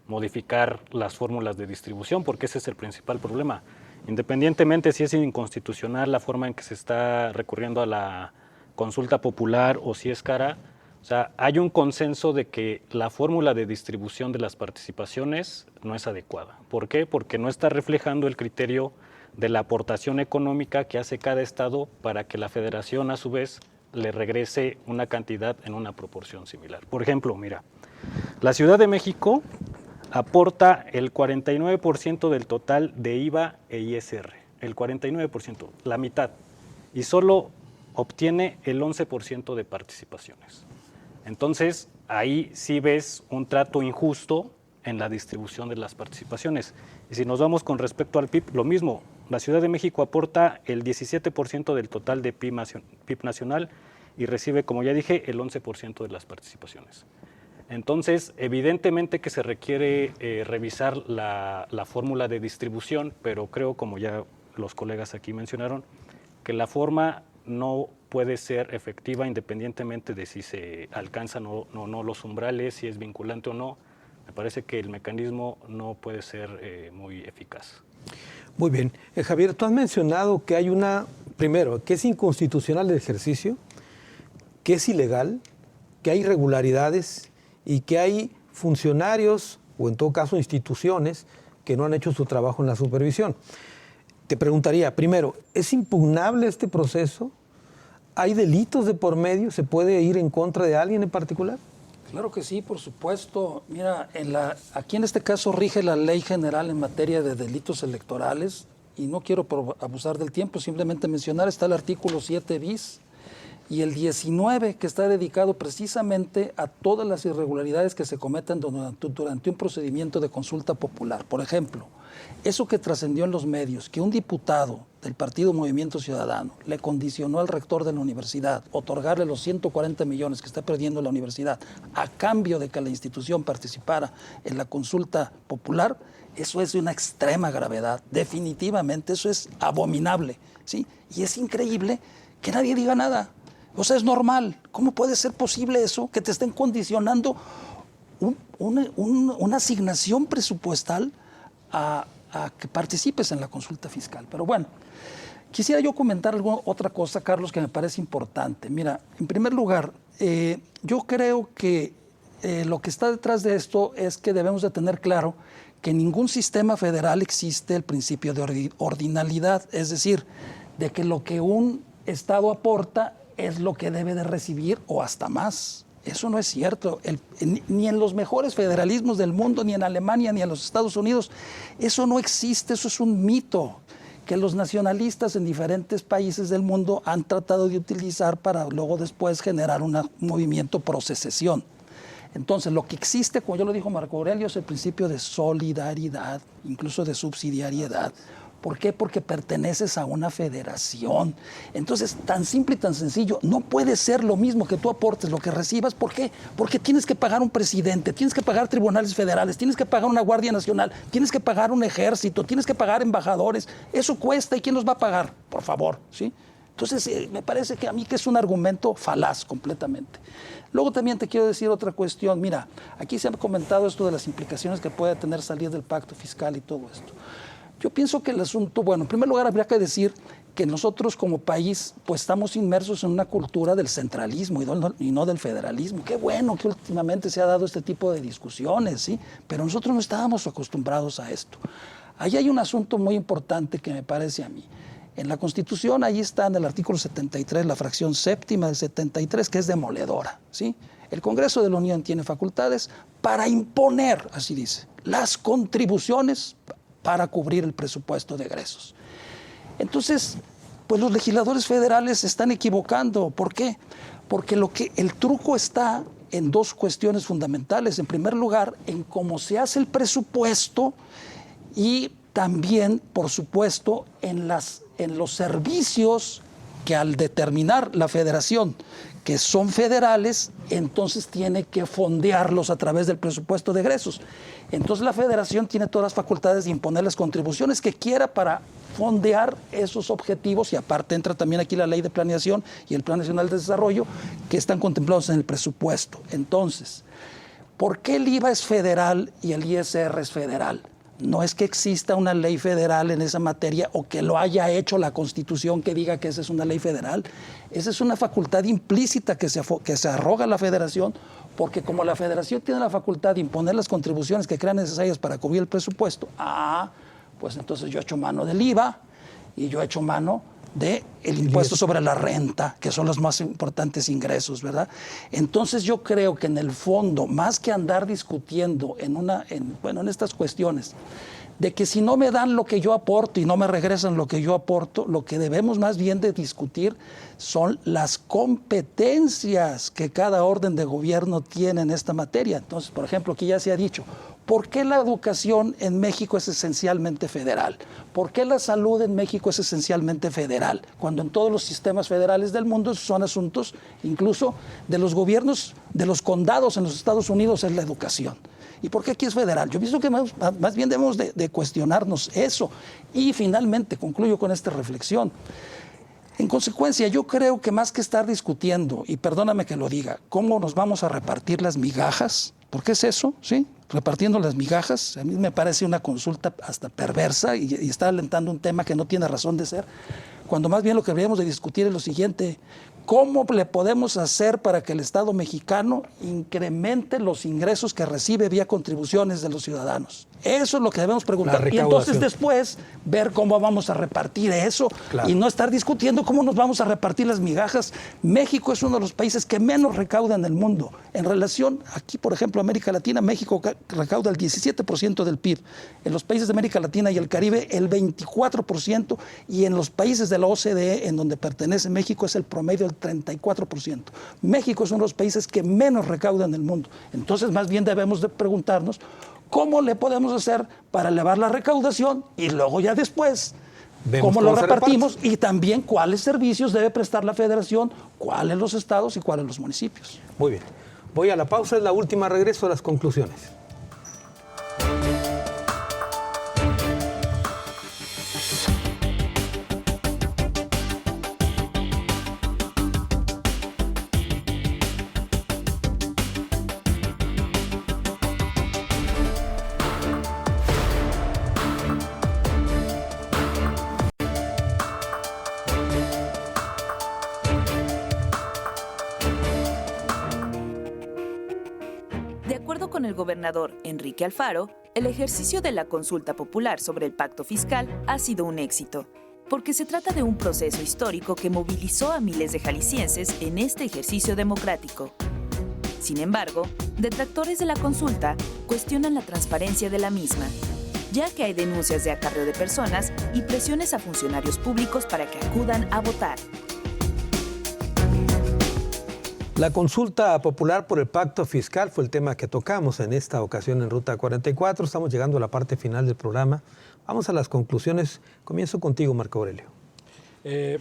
modificar las fórmulas de distribución, porque ese es el principal problema. Independientemente si es inconstitucional la forma en que se está recurriendo a la consulta popular o si es cara, o sea, hay un consenso de que la fórmula de distribución de las participaciones no es adecuada. ¿Por qué? Porque no está reflejando el criterio de la aportación económica que hace cada estado para que la federación a su vez le regrese una cantidad en una proporción similar. Por ejemplo, mira, la Ciudad de México aporta el 49% del total de IVA e ISR, el 49%, la mitad, y solo obtiene el 11% de participaciones. Entonces, ahí sí ves un trato injusto en la distribución de las participaciones. Y si nos vamos con respecto al PIB, lo mismo. La Ciudad de México aporta el 17% del total de PIB nacional y recibe, como ya dije, el 11% de las participaciones. Entonces, evidentemente que se requiere revisar la fórmula de distribución, pero creo, como ya los colegas aquí mencionaron, que la forma no puede ser efectiva independientemente de si se alcanzan o no los umbrales, si es vinculante o no. Me parece que el mecanismo no puede ser muy eficaz. Muy bien. Javier, tú has mencionado que hay primero, que es inconstitucional el ejercicio, que es ilegal, que hay irregularidades y que hay funcionarios, o en todo caso instituciones, que no han hecho su trabajo en la supervisión. Te preguntaría, primero, ¿es impugnable este proceso? ¿Hay delitos de por medio? ¿Se puede ir en contra de alguien en particular? Claro que sí, por supuesto. Mira, aquí en este caso rige la Ley General en materia de delitos electorales y no quiero abusar del tiempo, simplemente mencionar, está el artículo 7 bis y el 19 que está dedicado precisamente a todas las irregularidades que se cometen durante un procedimiento de consulta popular. Por ejemplo, eso que trascendió en los medios, que un diputado del Partido Movimiento Ciudadano le condicionó al rector de la universidad otorgarle los 140 millones que está perdiendo la universidad a cambio de que la institución participara en la consulta popular, eso es de una extrema gravedad. Definitivamente, eso es abominable, ¿sí? Y es increíble que nadie diga nada. O sea, es normal. ¿Cómo puede ser posible eso? Que te estén condicionando una asignación presupuestal a que participes en la consulta fiscal. Pero bueno, quisiera yo comentar otra cosa, Carlos, que me parece importante. Mira, en primer lugar, yo creo que lo que está detrás de esto es que debemos de tener claro que en ningún sistema federal existe el principio de ordinalidad, es decir, de que lo que un Estado aporta es lo que debe de recibir o hasta más. Eso no es cierto. Ni en los mejores federalismos del mundo, ni en Alemania, ni en los Estados Unidos, eso no existe, eso es un mito que los nacionalistas en diferentes países del mundo han tratado de utilizar para luego después generar un movimiento pro secesión. Entonces, lo que existe, como ya lo dijo Marco Aurelio, es el principio de solidaridad, incluso de subsidiariedad. ¿Por qué? Porque perteneces a una federación. Entonces, tan simple y tan sencillo, no puede ser lo mismo que tú aportes lo que recibas. ¿Por qué? Porque tienes que pagar un presidente, tienes que pagar tribunales federales, tienes que pagar una Guardia Nacional, tienes que pagar un ejército, tienes que pagar embajadores. Eso cuesta, ¿y quién los va a pagar? Por favor, ¿sí? Entonces, me parece que a mí que es un argumento falaz completamente. Luego también te quiero decir otra cuestión. Mira, aquí se ha comentado esto de las implicaciones que puede tener salir del pacto fiscal y todo esto. Yo pienso que el asunto, bueno, en primer lugar habría que decir que nosotros como país pues estamos inmersos en una cultura del centralismo y no del federalismo. Qué bueno que últimamente se ha dado este tipo de discusiones, ¿sí? Pero nosotros no estábamos acostumbrados a esto. Ahí hay un asunto muy importante que me parece a mí. En la Constitución, ahí está en el artículo 73, la fracción séptima del 73, que es demoledora, ¿sí? El Congreso de la Unión tiene facultades para imponer, así dice, las contribuciones para cubrir el presupuesto de egresos. Entonces, pues los legisladores federales se están equivocando. ¿Por qué? Porque el truco está en dos cuestiones fundamentales. En primer lugar, en cómo se hace el presupuesto y también, por supuesto, en los servicios que al determinar la federación que son federales, entonces tiene que fondearlos a través del presupuesto de egresos. Entonces la federación tiene todas las facultades de imponer las contribuciones que quiera para fondear esos objetivos, y aparte entra también aquí la ley de planeación y el Plan Nacional de Desarrollo, que están contemplados en el presupuesto. Entonces, ¿por qué el IVA es federal y el ISR es federal? No es que exista una ley federal en esa materia o que lo haya hecho la Constitución que diga que esa es una ley federal. Esa es una facultad implícita que se arroga la Federación, porque como la Federación tiene la facultad de imponer las contribuciones que crean necesarias para cubrir el presupuesto, pues entonces yo echo mano del IVA y yo echo mano del impuesto sobre la renta, que son los más importantes ingresos, ¿verdad? Entonces yo creo que en el fondo, más que andar discutiendo en estas cuestiones, de que si no me dan lo que yo aporto y no me regresan lo que yo aporto, lo que debemos más bien de discutir son las competencias que cada orden de gobierno tiene en esta materia. Entonces, por ejemplo, aquí ya se ha dicho, ¿por qué la educación en México es esencialmente federal? ¿Por qué la salud en México es esencialmente federal? Cuando en todos los sistemas federales del mundo son asuntos incluso de los gobiernos, de los condados en los Estados Unidos es la educación. ¿Y por qué aquí es federal? Yo pienso que más bien debemos de cuestionarnos eso. Y finalmente, concluyo con esta reflexión. En consecuencia, yo creo que más que estar discutiendo, y perdóname que lo diga, cómo nos vamos a repartir las migajas, porque es eso, ¿sí? Repartiendo las migajas, a mí me parece una consulta hasta perversa y está alentando un tema que no tiene razón de ser, cuando más bien lo que deberíamos de discutir es lo siguiente: ¿cómo le podemos hacer para que el Estado mexicano incremente los ingresos que recibe vía contribuciones de los ciudadanos? Eso es lo que debemos preguntar. Y entonces después ver cómo vamos a repartir eso, y no estar discutiendo cómo nos vamos a repartir las migajas. México es uno de los países que menos recauda en el mundo. En relación, aquí por ejemplo, América Latina, México recauda el 17% del PIB. En los países de América Latina y el Caribe, el 24%. Y en los países de la OCDE, en donde pertenece México, es el promedio del 34%. México es uno de los países que menos recauda en el mundo. Entonces, más bien debemos de preguntarnos cómo le podemos hacer para elevar la recaudación y luego ya después cómo lo repartimos y también cuáles servicios debe prestar la Federación, cuáles los estados y cuáles los municipios. Muy bien. Voy a la pausa, es la última, regreso a las conclusiones. De acuerdo con el gobernador Enrique Alfaro, el ejercicio de la consulta popular sobre el pacto fiscal ha sido un éxito, porque se trata de un proceso histórico que movilizó a miles de jaliscienses en este ejercicio democrático. Sin embargo, detractores de la consulta cuestionan la transparencia de la misma, ya que hay denuncias de acarreo de personas y presiones a funcionarios públicos para que acudan a votar. La consulta popular por el pacto fiscal fue el tema que tocamos en esta ocasión en Ruta 44. Estamos llegando a la parte final del programa. Vamos a las conclusiones. Comienzo contigo, Marco Aurelio.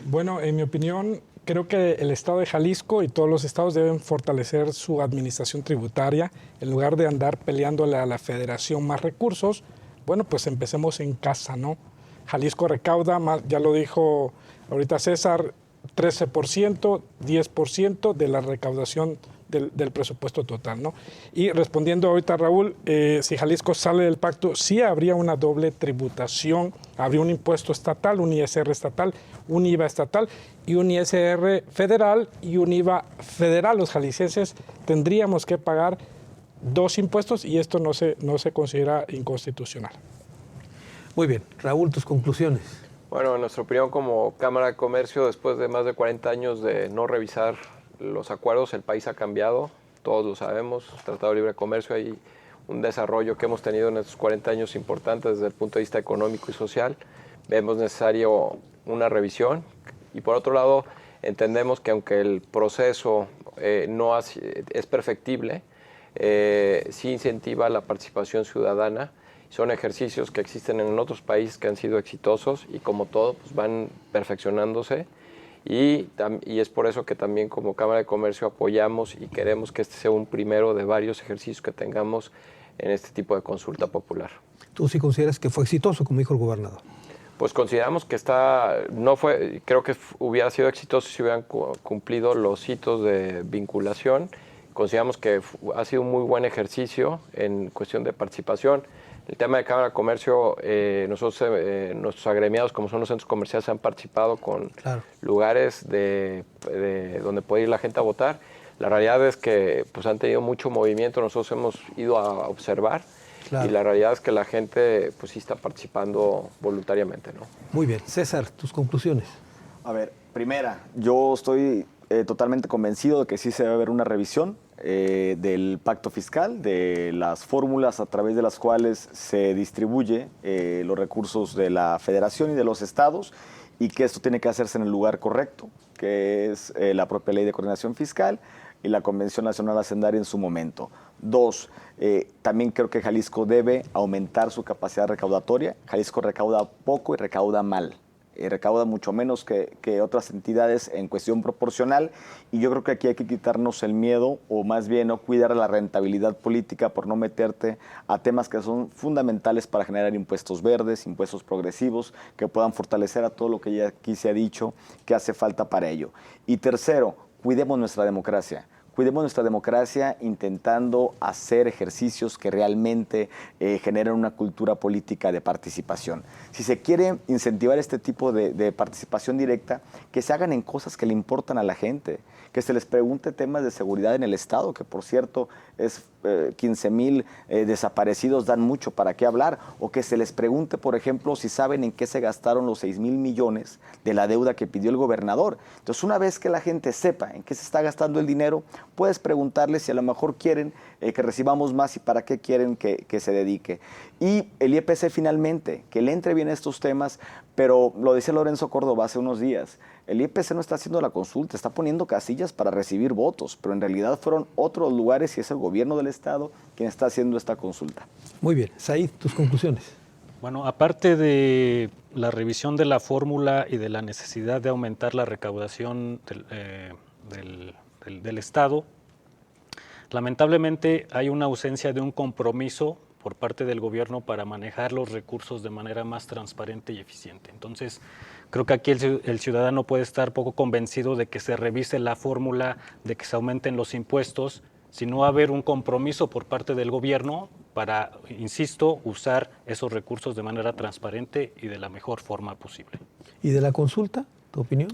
Bueno, en mi opinión, creo que el Estado de Jalisco y todos los estados deben fortalecer su administración tributaria. En lugar de andar peleándole a la federación más recursos, bueno, pues empecemos en casa, ¿no? Jalisco recauda, más, ya lo dijo ahorita César, 13%, 10% de la recaudación del presupuesto total, ¿no? Y respondiendo ahorita a Raúl, si Jalisco sale del pacto, sí habría una doble tributación, habría un impuesto estatal, un ISR estatal, un IVA estatal y un ISR federal y un IVA federal. Los jaliscienses tendríamos que pagar dos impuestos y esto no se considera inconstitucional. Muy bien. Raúl, tus conclusiones. Bueno, en nuestra opinión como Cámara de Comercio, después de más de 40 años de no revisar los acuerdos, el país ha cambiado, todos lo sabemos, Tratado de Libre Comercio, hay un desarrollo que hemos tenido en estos 40 años importante desde el punto de vista económico y social, vemos necesario una revisión y por otro lado entendemos que aunque el proceso no es perfectible, sí incentiva la participación ciudadana. Son ejercicios que existen en otros países que han sido exitosos y como todo pues van perfeccionándose y es por eso que también como Cámara de Comercio apoyamos y queremos que este sea un primero de varios ejercicios que tengamos en este tipo de consulta popular. ¿Tú sí consideras que fue exitoso, como dijo el gobernador? Pues consideramos que creo que hubiera sido exitoso si hubieran cumplido los hitos de vinculación. Consideramos que ha sido un muy buen ejercicio en cuestión de participación. El tema de Cámara de Comercio, nosotros, nuestros agremiados, como son los centros comerciales, han participado con lugares donde puede ir la gente a votar. La realidad es que pues, han tenido mucho movimiento, nosotros hemos ido a observar y la realidad es que la gente pues, sí está participando voluntariamente, ¿no? Muy bien. César, tus conclusiones. A ver, primera, yo estoy totalmente convencido de que sí se debe haber una revisión del pacto fiscal, de las fórmulas a través de las cuales se distribuye los recursos de la federación y de los estados y que esto tiene que hacerse en el lugar correcto, que es la propia ley de coordinación fiscal y la Convención Nacional Hacendaria en su momento. Dos, también creo que Jalisco debe aumentar su capacidad recaudatoria. Jalisco recauda poco y recauda mal. Recauda mucho menos que otras entidades en cuestión proporcional y yo creo que aquí hay que quitarnos el miedo o más bien no cuidar la rentabilidad política por no meterte a temas que son fundamentales para generar impuestos verdes, impuestos progresivos que puedan fortalecer a todo lo que ya aquí se ha dicho que hace falta para ello. Y tercero, cuidemos nuestra democracia. Cuidemos nuestra democracia intentando hacer ejercicios que realmente generen una cultura política de participación. Si se quiere incentivar este tipo de participación directa, que se hagan en cosas que le importan a la gente, que se les pregunte temas de seguridad en el Estado, que por cierto es 15,000 desaparecidos dan mucho para qué hablar, o que se les pregunte, por ejemplo, si saben en qué se gastaron los 6,000 millones de la deuda que pidió el gobernador. Entonces, una vez que la gente sepa en qué se está gastando el dinero, puedes preguntarles si a lo mejor quieren que recibamos más y para qué quieren que se dedique. Y el IEPC finalmente, que le entre bien a estos temas, pero lo decía Lorenzo Córdoba hace unos días, el IEPC no está haciendo la consulta, está poniendo casillas para recibir votos, pero en realidad fueron otros lugares y es el gobierno del Estado quien está haciendo esta consulta. Muy bien. Said, tus conclusiones. Bueno, aparte de la revisión de la fórmula y de la necesidad de aumentar la recaudación del Estado, lamentablemente hay una ausencia de un compromiso por parte del gobierno para manejar los recursos de manera más transparente y eficiente. Entonces, creo que aquí el ciudadano puede estar poco convencido de que se revise la fórmula, de que se aumenten los impuestos, si no va a haber un compromiso por parte del gobierno para, insisto, usar esos recursos de manera transparente y de la mejor forma posible. ¿Y de la consulta, tu opinión?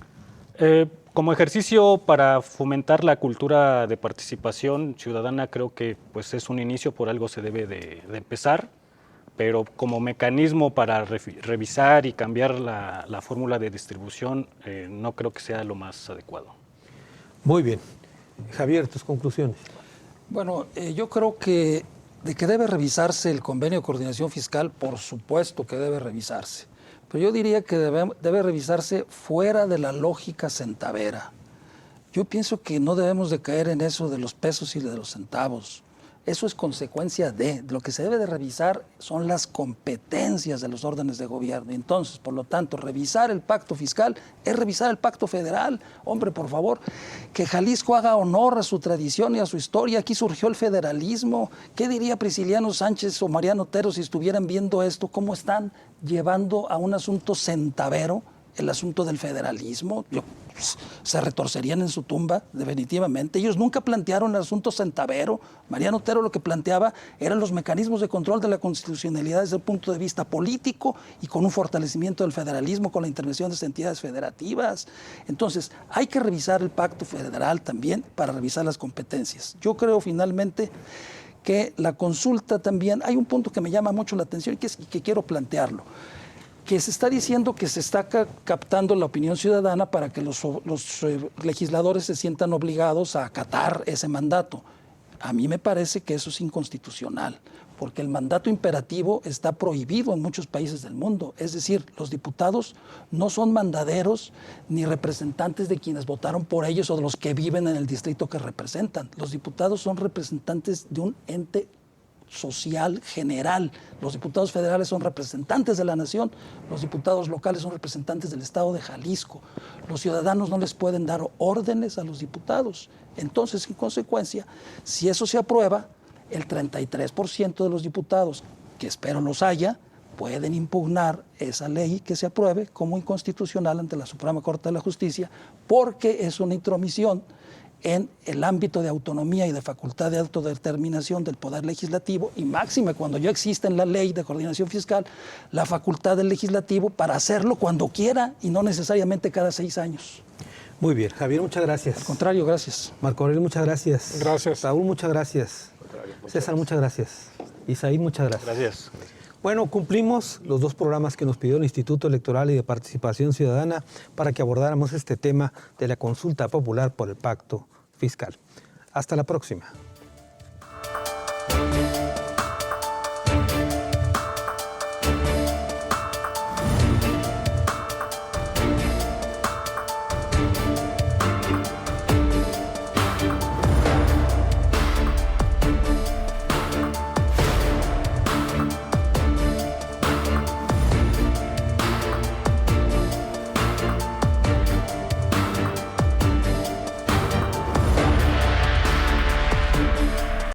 Como ejercicio para fomentar la cultura de participación ciudadana, creo que pues, es un inicio, por algo se debe de empezar, pero como mecanismo para revisar y cambiar la fórmula de distribución, no creo que sea lo más adecuado. Muy bien. Javier, tus conclusiones. Bueno, yo creo que de que debe revisarse el convenio de coordinación fiscal, por supuesto que debe revisarse. Pero yo diría que debe revisarse fuera de la lógica centavera. Yo pienso que no debemos de caer en eso de los pesos y de los centavos. Eso es consecuencia de lo que se debe de revisar son las competencias de los órdenes de gobierno. Entonces, por lo tanto, revisar el pacto fiscal es revisar el pacto federal. Hombre, por favor, que Jalisco haga honor a su tradición y a su historia. Aquí surgió el federalismo. ¿Qué diría Prisciliano Sánchez o Mariano Otero si estuvieran viendo esto? ¿Cómo están llevando a un asunto centavero el asunto del federalismo? Se retorcerían en su tumba, definitivamente. Ellos nunca plantearon el asunto centavero. Mariano Otero lo que planteaba eran los mecanismos de control de la constitucionalidad desde el punto de vista político y con un fortalecimiento del federalismo, con la intervención de las entidades federativas. Entonces, hay que revisar el pacto federal también para revisar las competencias. Yo creo finalmente que la consulta también, hay un punto que me llama mucho la atención y que quiero plantearlo, que se está diciendo que se está captando la opinión ciudadana para que los legisladores se sientan obligados a acatar ese mandato. A mí me parece que eso es inconstitucional, porque el mandato imperativo está prohibido en muchos países del mundo. Es decir, los diputados no son mandaderos ni representantes de quienes votaron por ellos o de los que viven en el distrito que representan. Los diputados son representantes de un ente social general. Los diputados federales son representantes de la nación, los diputados locales son representantes del estado de Jalisco. Los ciudadanos no les pueden dar órdenes a los diputados. Entonces, en consecuencia, si eso se aprueba, el 33% de los diputados, que espero los haya, pueden impugnar esa ley que se apruebe como inconstitucional ante la Suprema Corte de la Justicia, porque es una intromisión en el ámbito de autonomía y de facultad de autodeterminación del Poder Legislativo, y máxime cuando ya existe en la Ley de Coordinación Fiscal la facultad del Legislativo para hacerlo cuando quiera y no necesariamente cada 6 años. Muy bien, Javier, muchas gracias. Al contrario, gracias. Marco Aurelio, muchas gracias. Gracias. Saúl, muchas gracias. César, muchas gracias. Isaí, muchas gracias. Gracias. Bueno, cumplimos los 2 programas que nos pidió el Instituto Electoral y de Participación Ciudadana para que abordáramos este tema de la consulta popular por el pacto fiscal. Hasta la próxima.